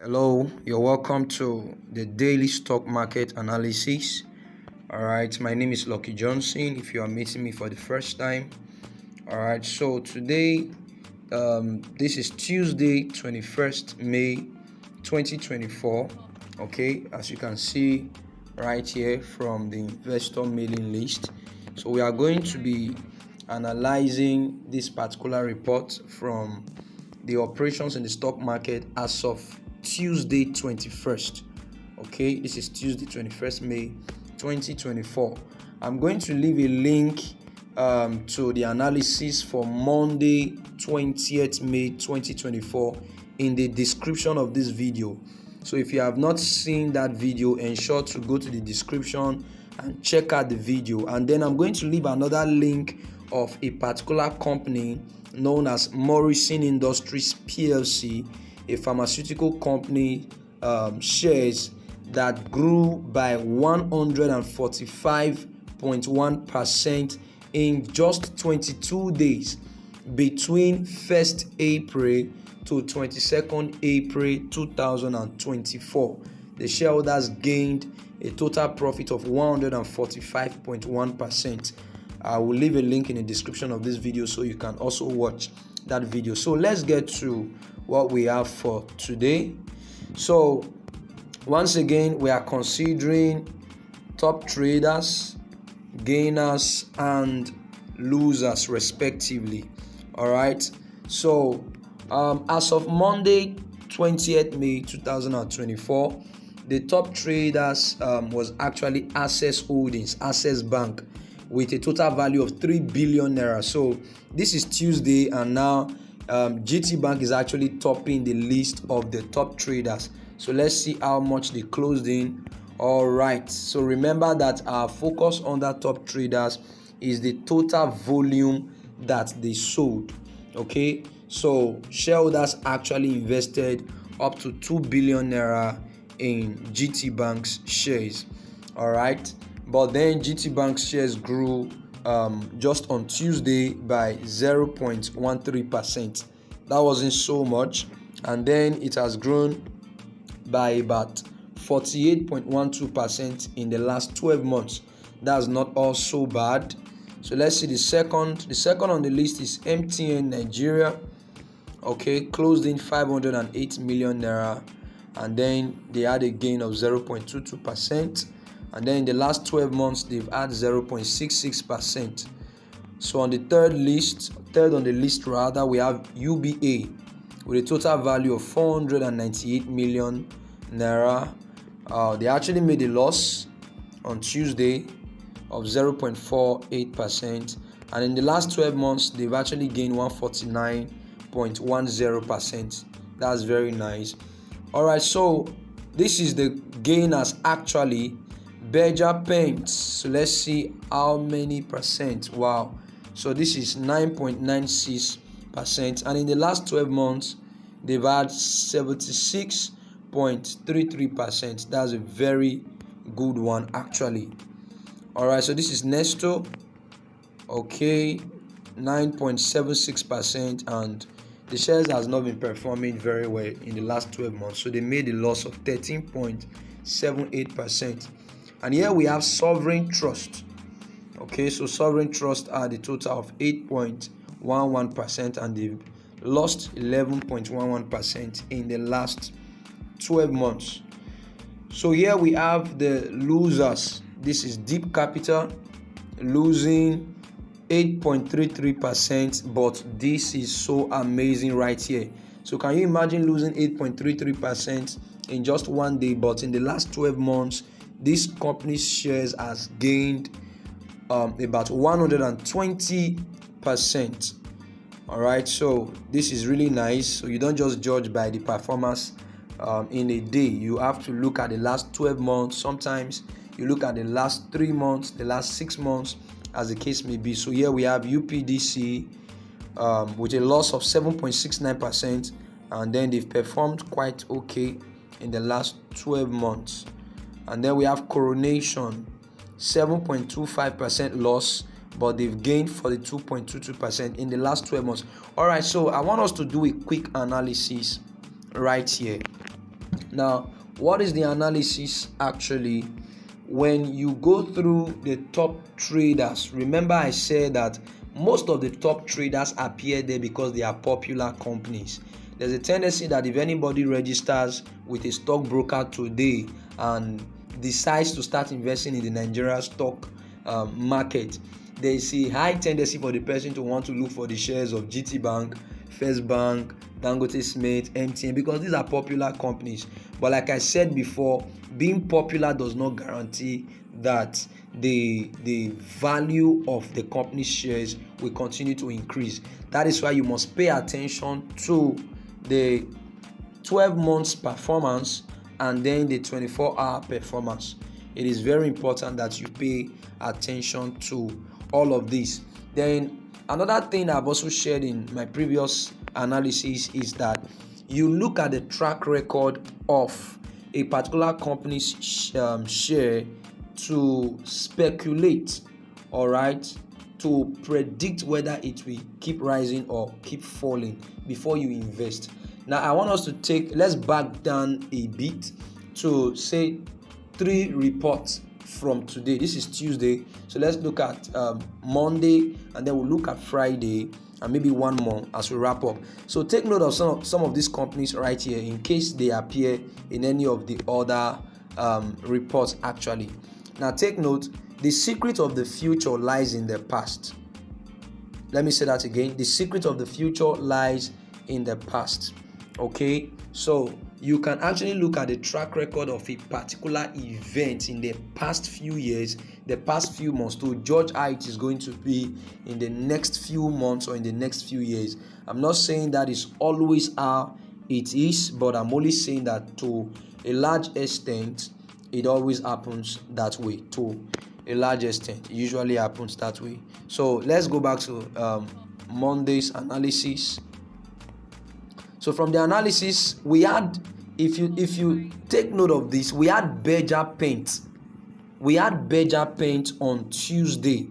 Hello, you're welcome to the daily stock market analysis. All right, my name is Lucky Johnson. If you are meeting me for the first time, all right. So today, this is Tuesday, 21st May, 2024. Okay, as you can see right here from the investor mailing list. So we are going to be analyzing this particular report from the operations in the stock market as of Tuesday 21st. Okay, this is Tuesday 21st May 2024. I'm going to leave a link to the analysis for Monday 20th May 2024 in the description of this video. So if you have not seen that video, ensure to go to the description and check out the video. And then I'm going to leave another link of a particular company known as Morrison Industries PLC, a pharmaceutical company, shares that grew by 145.1% in just 22 days between 1st April to 22nd April 2024. The shareholders gained a total profit of 145.1%. I will leave a link in the description of this video so you can also watch that video. So let's get to what we have for today. So once again, we are considering top traders, gainers, and losers respectively. All right. So as of Monday 20th May 2024, the top traders was actually Access Holdings, Access Bank, with a total value of 3 billion naira. So this is Tuesday, and now GT Bank is actually topping the list of the top traders. So let's see how much they closed in. All right, so remember that our focus on the top traders is the total volume that they sold. Okay, so shareholders actually invested up to 2 billion naira in GT Bank's shares. All right, but then GT Bank's shares grew just on Tuesday by 0.13%. That wasn't so much, and then it has grown by about 48.12% in the last 12 months. That's not all so bad. So let's see the second. The second on the list is MTN Nigeria. Okay, closed in 508 million naira, and then they had a gain of 0.22%. And then in the last 12 months, they've had 0.66%. So on the third on the list, we have UBA with a total value of 498 million naira. They actually made a loss on Tuesday of 0.48%. And in the last 12 months, they've actually gained 149.10%. That's very nice. All right, so this is the gainers actually. Beja Paints, so let's see how many percent. Wow, so this is 9.96%, and in the last 12 months they've had 76.33%. That's a very good one actually. All right, so this is Nesto. Okay, 9.76%, and the shares has not been performing very well in the last 12 months, so they made a loss of 13.78%. And here we have Sovereign Trust. Okay, so Sovereign Trust had a total of 8.11%, and they've lost 11.11% in the last 12 months. So here we have the losers. This is Deep Capital, losing 8.33%, but this is so amazing right here. So can you imagine losing 8.33% in just one day? But in the last 12 months, this company's shares has gained about 120%. All right, so this is really nice. So you don't just judge by the performance in a day. You have to look at the last 12 months. Sometimes you look at the last 3 months, the last 6 months, as the case may be. So here we have UPDC with a loss of 7.69%, and then they've performed quite okay in the last 12 months. And then we have Coronation, 7.25% loss, but they've gained 42.22% in the last 12 months. All right, so I want us to do a quick analysis right here. Now, what is the analysis actually? When you go through the top traders, remember I said that most of the top traders appear there because they are popular companies. There's a tendency that if anybody registers with a stockbroker today and decides to start investing in the Nigeria stock market, there is a high tendency for the person to want to look for the shares of GT Bank, First Bank, Dangote Smith, MTN, because these are popular companies. But like I said before, being popular does not guarantee that the value of the company's shares will continue to increase. That is why you must pay attention to the 12 months performance and then the 24-hour performance. It is very important that you pay attention to all of this. Then another thing I've also shared in my previous analysis is that you look at the track record of a particular company's share to speculate, all right, to predict whether it will keep rising or keep falling before you invest. Now I want us to let's back down a bit to say 3 reports from today. This is Tuesday, so let's look at Monday, and then we'll look at Friday, and maybe one more as we wrap up. So take note of some of these companies right here in case they appear in any of the other reports actually. Now take note, the secret of the future lies in the past. Let me say that again. The secret of the future lies in the past. Okay, so you can actually look at the track record of a particular event in the past few years, the past few months, to judge how it is going to be in the next few months or in the next few years. I'm not saying that is always how it is, but I'm only saying that to a large extent, it always happens that way. To a large extent, it usually happens that way. So let's go back to Monday's analysis. So from the analysis, we had, if you take note of this, we had Berger Paint. We had Berger Paint on Tuesday,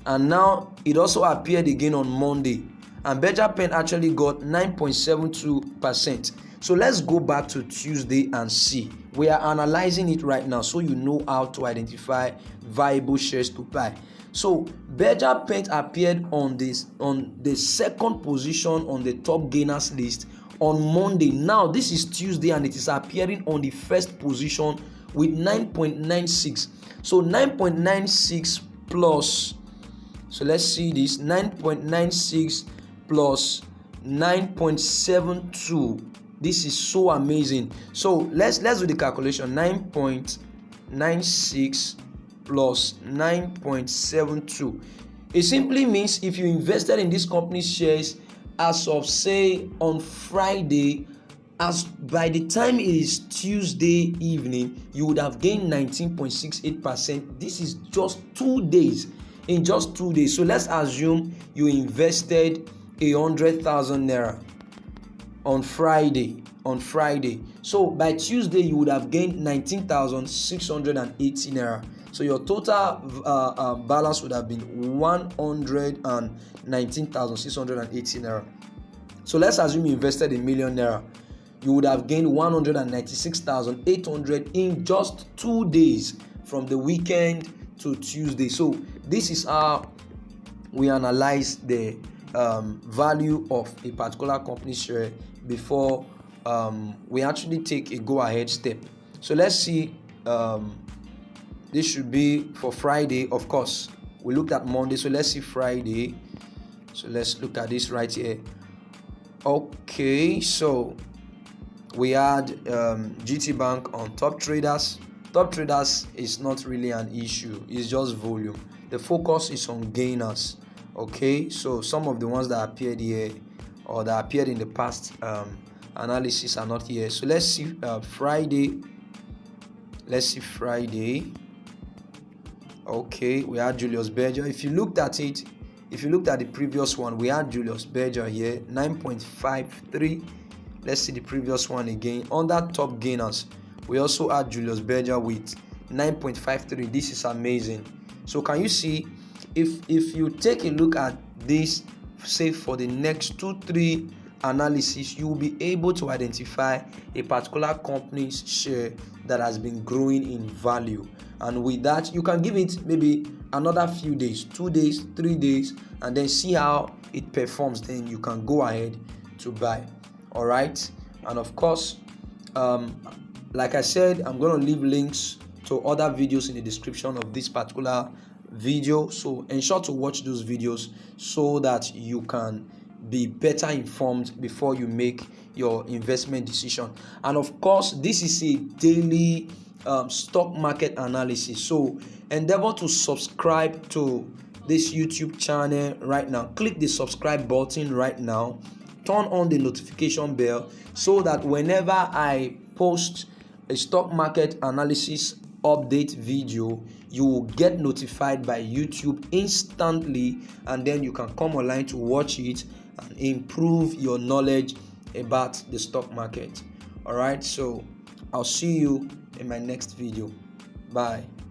and now it also appeared again on Monday. And Berger Paint actually got 9.72%. So let's go back to Tuesday and see. We are analyzing it right now, so you know how to identify viable shares to buy. So Berger Paint appeared on the second position on the top gainers list on Monday. Now this is Tuesday and it is appearing on the first position with 9.96. So 9.96 plus, so let's see this, 9.96 plus 9.72. This is so amazing. So let's do the calculation. 9.96 plus 9.72. It simply means if you invested in this company's shares as of say on Friday, as by the time it is Tuesday evening, you would have gained 19.68%. This is just 2 days. In just 2 days. So let's assume you invested 100,000 naira on Friday. So by Tuesday you would have gained 19,680 naira. So your total balance would have been 119,680 naira. So let's assume you invested a million naira. You would have gained 196,800 in just 2 days from the weekend to Tuesday. So this is how we analyze the value of a particular company share before we actually take a go-ahead step. So let's see. This should be for Friday, of course. We looked at Monday, so let's see Friday. So let's look at this right here. Okay, so we had GT Bank on top traders. Top traders is not really an issue, it's just volume. The focus is on gainers. Okay, so some of the ones that appeared here or that appeared in the past analysis are not here. So let's see Friday. Let's see Friday. Okay, we had Julius Berger. If you looked at it, if you looked at the previous one, we had Julius Berger here, 9.53. Let's see the previous one again. Under top gainers, we also had Julius Berger with 9.53. This is amazing. So can you see, if you take a look at this, say for the next 2-3 analysis, you will be able to identify a particular company's share that has been growing in value. And with that, you can give it maybe another few days, 2 days, 3 days, and then see how it performs. Then you can go ahead to buy. All right. And of course, like I said, I'm going to leave links to other videos in the description of this particular video, so ensure to watch those videos so that you can be better informed before you make your investment decision. And of course, this is a daily stock market analysis, so endeavor to subscribe to this YouTube channel right now. Click the subscribe button right now, turn on the notification bell so that whenever I post a stock market analysis update video, you will get notified by YouTube instantly, and then you can come online to watch it and improve your knowledge about the stock market. All right, so I'll see you in my next video. Bye.